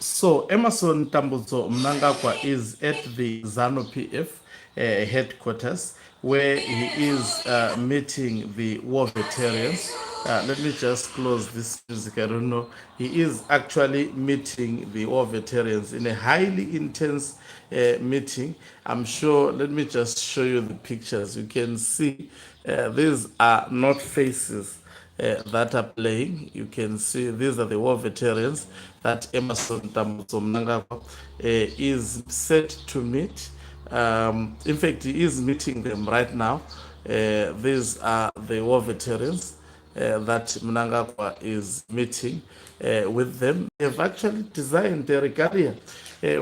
So Emerson Mnangagwa is at the ZANU-PF headquarters, where he is meeting the war veterans. Let me just close this music. I don't know. He is actually meeting the war veterans in a highly intense meeting. I'm sure. Let me just show you the pictures. You can see these are not faces that are playing. You can see these are the war veterans that Emerson Mnangagwa is set to meet. In fact, he is meeting them right now. These are the war veterans that Mnangagwa is meeting with them. They have actually designed a regalia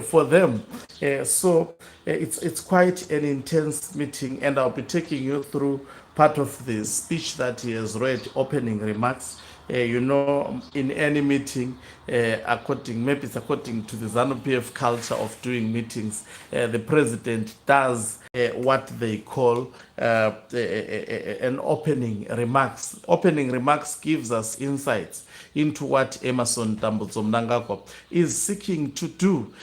for them. It's quite an intense meeting, and I'll be taking you through part of the speech that he has read, opening remarks. In any meeting, maybe it's according to the ZANU-PF culture of doing meetings, the president does what they call an opening remarks. Opening remarks gives us insights into what Emerson Mnangagwa is seeking to do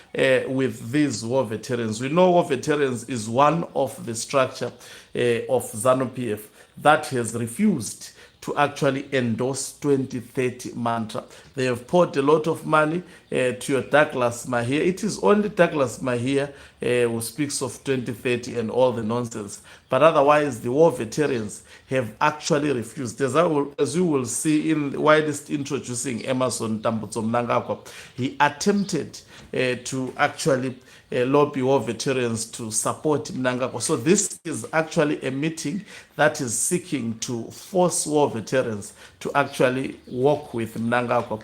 with these war veterans. We know war veterans is one of the structure of ZANU-PF that has refused to actually endorse 2030 mantra. They have poured a lot of money to your Douglas Mahiya. It is only Douglas Mahiya who speaks of 2030 and all the nonsense. But otherwise, the war veterans have actually refused. As you will see in whilst introducing Emerson Mnangagwa, he attempted to actually lobby war veterans to support Mnangagwa. So this is actually a meeting that is seeking to force war veterans to actually work with Mnangagwa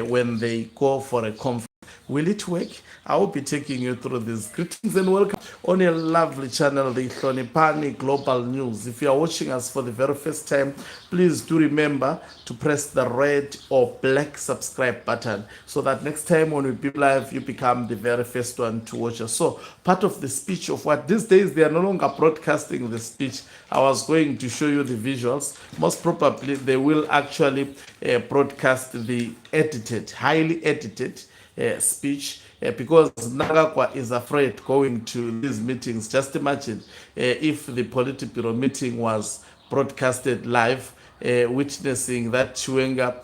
when they go for a conference. Will it work? I will be taking you through this. Greetings and welcome on your lovely channel, the Hlonipani Global News. If you are watching us for the very first time, please do remember to press the red or black subscribe button so that next time when we be live, you become the very first one to watch us. So part of the speech of what these days they are no longer broadcasting the speech. I was going to show you the visuals. Most probably they will actually broadcast the edited, highly edited speech because Mnangagwa is afraid going to these meetings. Just imagine if the Politburo meeting was broadcasted live, witnessing that Chiwenga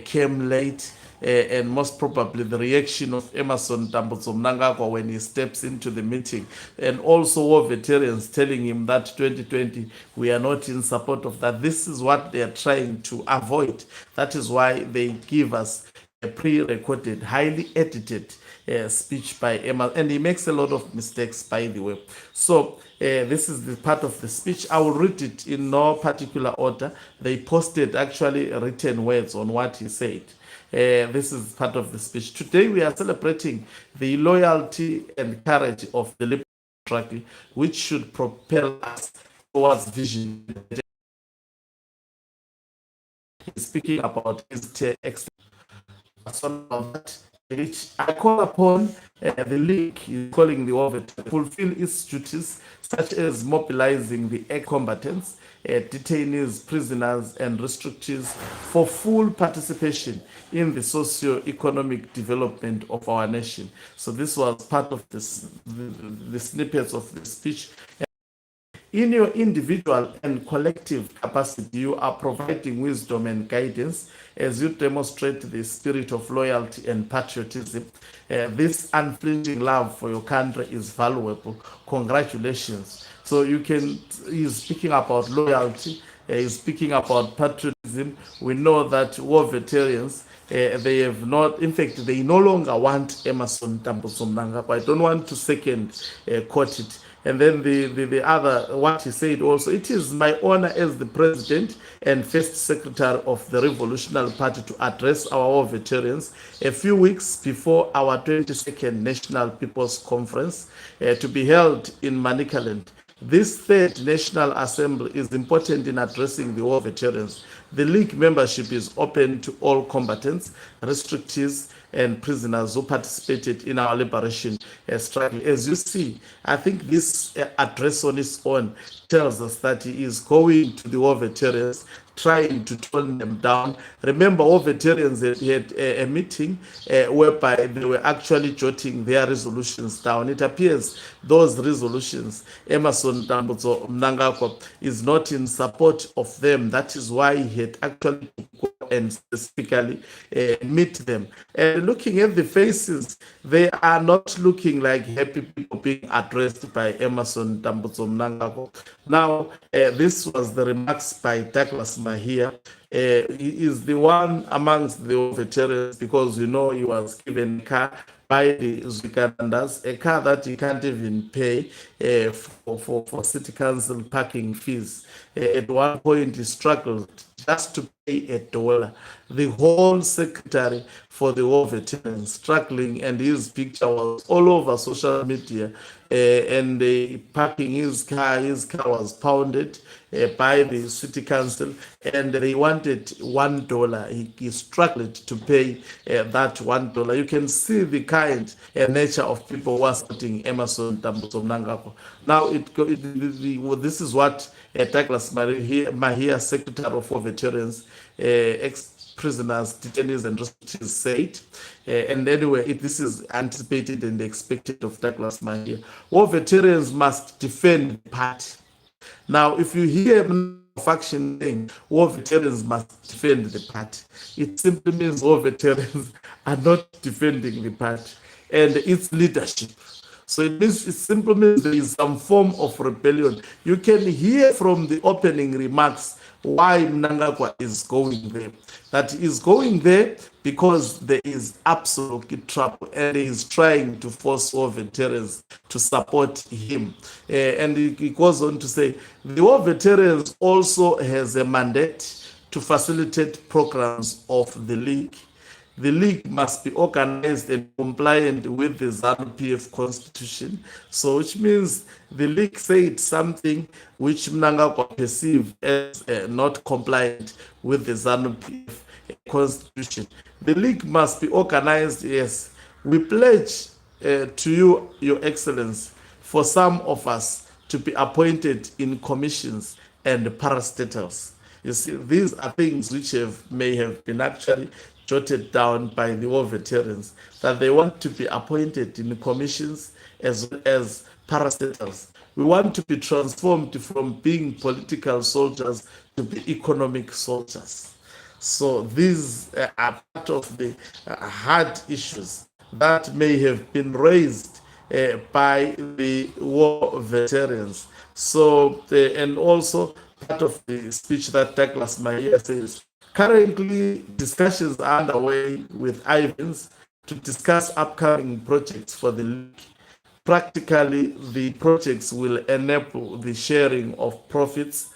came late, and most probably the reaction of Emerson Mnangagwa when he steps into the meeting, and also war veterans telling him that 2020 we are not in support of that. This is what they are trying to avoid. That is why they give us a pre-recorded, highly edited speech by Emma, and he makes a lot of mistakes, by the way. So this is the part of the speech. I will read it in no particular order. They posted actually written words on what he said. This is part of the speech. Today we are celebrating the loyalty and courage of the Liberal struggle, which should propel us towards vision. He's speaking about his which I call upon the league is calling the war to fulfill its duties, such as mobilizing the combatants, detainees, prisoners, and restrictees for full participation in the socio-economic development of our nation. So this was part of this, the snippets of the speech. In your individual and collective capacity, you are providing wisdom and guidance as you demonstrate the spirit of loyalty and patriotism. This unflinching love for your country is valuable. Congratulations. So he's speaking about loyalty, he's speaking about patriotism. We know that war veterans, they have not, in fact, they no longer want Emerson Mnangagwa. I don't want to second quote it. And then the other, what he said also, it is my honor as the president and first secretary of the Revolutionary Party to address our war veterans a few weeks before our 22nd National People's Conference to be held in Manicaland. This third National Assembly is important in addressing the war veterans. The League membership is open to all combatants, restrictees, and prisoners who participated in our liberation struggle. As you see, I think this address on its own tells us that he is going to the war veterans trying to tone them down. Remember, all veterans had a meeting whereby they were actually jotting their resolutions down. It appears those resolutions, Emerson Mnangagwa is not in support of them. That is why he had actually to go and specifically meet them. And looking at the faces, they are not looking like happy people being addressed by Emerson Mnangagwa. Now, this was the remarks by Douglas Mahiya. He is the one amongst the veterans because he was given a car by the Zwikandas, a car that he can't even pay for city council parking fees. At one point, he struggled just to pay $1. The whole secretary for the war veterans struggling, and his picture was all over social media. And parking his car was pounded by the city council, and they wanted $1. He struggled to pay that $1. You can see the kind and nature of people who are supporting Emerson Mnangagwa. Now, this is what Douglas Mahiya, Secretary of War Veterans, ex-prisoners, detainees, and refugees said. And anyway, this is anticipated and expected of Douglas Mahiya. War veterans must defend the party. Now, if you hear faction saying war veterans must defend the party, it simply means war veterans are not defending the party and its leadership. So it simply means there is some form of rebellion. You can hear from the opening remarks why Mnangagwa is going there. That he is going there because there is absolute trouble, and he is trying to force war veterans to support him. And he goes on to say, the war veterans also has a mandate to facilitate programs of the League. The League must be organized and compliant with the ZANU-PF constitution. So, which means the League said something which Mnangagwa perceived as not compliant with the ZANU-PF constitution. The League must be organized, yes. We pledge to you, Your Excellency, for some of us to be appointed in commissions and parastatals. You see, these are things which may have been actually jotted down by the war veterans, that they want to be appointed in commissions as well as parastatals. We want to be transformed from being political soldiers to be economic soldiers. So these are part of the hard issues that may have been raised by the war veterans. So, and also part of the speech that Douglas Mahiya says, currently, discussions are underway with Ivans to discuss upcoming projects for the League. Practically, the projects will enable the sharing of profits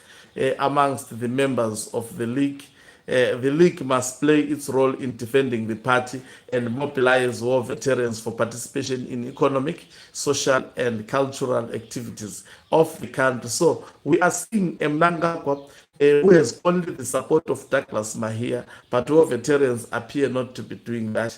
amongst the members of the League. The League must play its role in defending the party and mobilize war veterans for participation in economic, social, and cultural activities of the country. So we are seeing Mnangagwa who has only the support of Douglas Mahiya, but war veterans appear not to be doing that.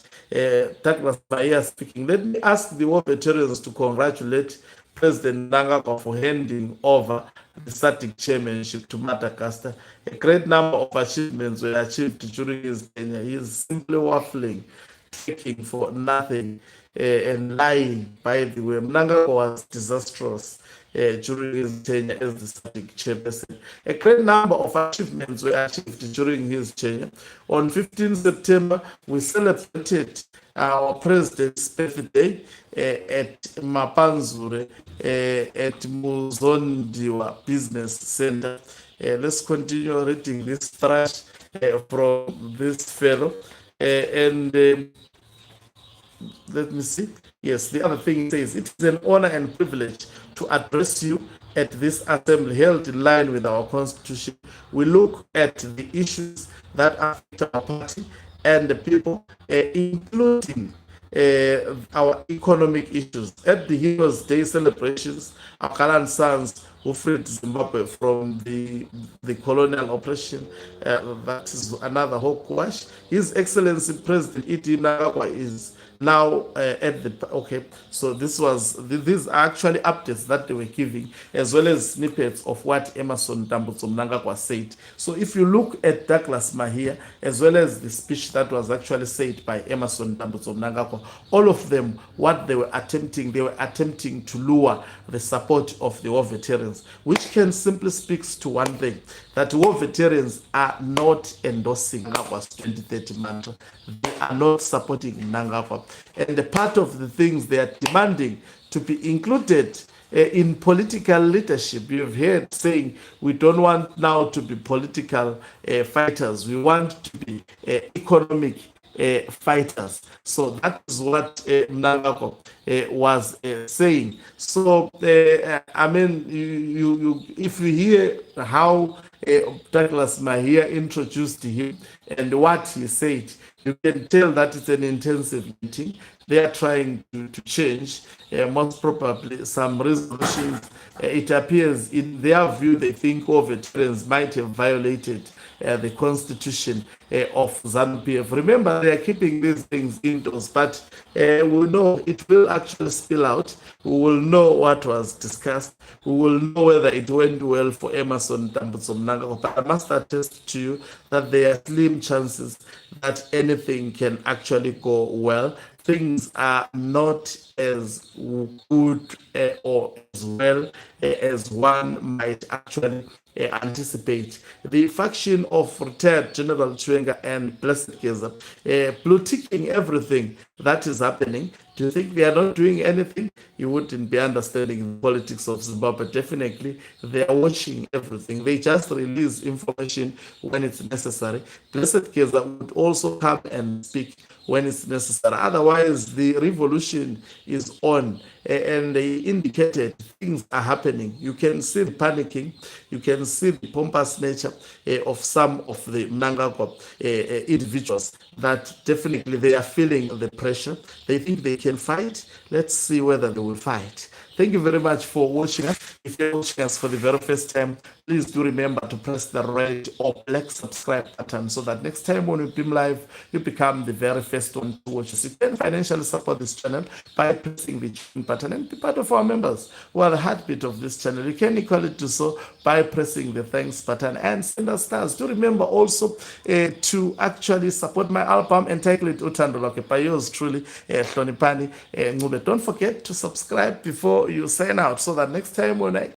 Douglas Mahiya speaking. Let me ask the war veterans to congratulate President Mnangagwa for handing over the SADC chairmanship to Madagascar. A great number of achievements were achieved during his tenure. He is simply waffling, taking for nothing, and lying. By the way, Mnangagwa was disastrous during his tenure as the SADC chairperson. A great number of achievements were achieved during his tenure. On 15 September, we celebrated our president's birthday at Mapanzure at Muzondiwa Business Center. Let's continue reading this thread from this fellow. And let me see. Yes, the other thing says, it is an honor and privilege to address you at this assembly held in line with our constitution. We look at the issues that affect our party and the people, including our economic issues. At the Heroes Day celebrations, our Kalan sons who freed Zimbabwe from the colonial oppression. That is another hogwash. His Excellency President E.D. Mnangagwa is now at the okay. So these are actually updates that they were giving, as well as snippets of what Emerson Mnangagwa said. So if you look at Douglas Mahiya, as well as the speech that was actually said by Emerson Mnangagwa, all of them, what they were attempting to lure the support of the war veterans, which can simply speaks to one thing, that war veterans are not endorsing Mnangagwa's 2030 mantra. They are not supporting Mnangagwa. And the part of the things they are demanding to be included in political leadership. You've heard saying we don't want now to be political fighters. We want to be economic fighters. So that is what Mnangagwa was saying. So I mean, if you hear how Douglas Mahiya introduced him and what he said, you can tell that it's an intensive meeting. They are trying to change, most probably, some resolutions. It appears, in their view, they think all veterans might have violated the constitution of ZANU-PF. Remember, they are keeping these things indoors, but we know it will actually spill out. We will know what was discussed. We will know whether it went well for Emerson Mnangagwa. But I must attest to you that there are slim chances that anything can actually go well. Things are not as good or as well as one might actually anticipate. The faction of retired General Chwenga and Blessed Keza politicking everything that is happening. Do you think they are not doing anything? You wouldn't be understanding the politics of Zimbabwe. Definitely, they are watching everything. They just release information when it's necessary. Blessed Keza would also come and speak when it's necessary. Otherwise, the revolution is on, and they indicated things are happening. You can see the panicking, you can see the pompous nature of some of the Mnangagwa individuals, that definitely they are feeling the pressure. They think they can fight. Let's see whether they will fight. Thank you very much for watching us. If you're watching us for the very first time, please do remember to press the red or black subscribe button so that next time when we beam live, you become the very first one to watch us. You can financially support this channel by pressing the join button and be part of our members who are the heartbeat of this channel. You can equally do so by pressing the thanks button and send us stars. Do remember also to actually support my album entitled Utando Lwakhe by yours truly, Hlonipani Ncube. Don't forget to subscribe before you sign out so that next time when I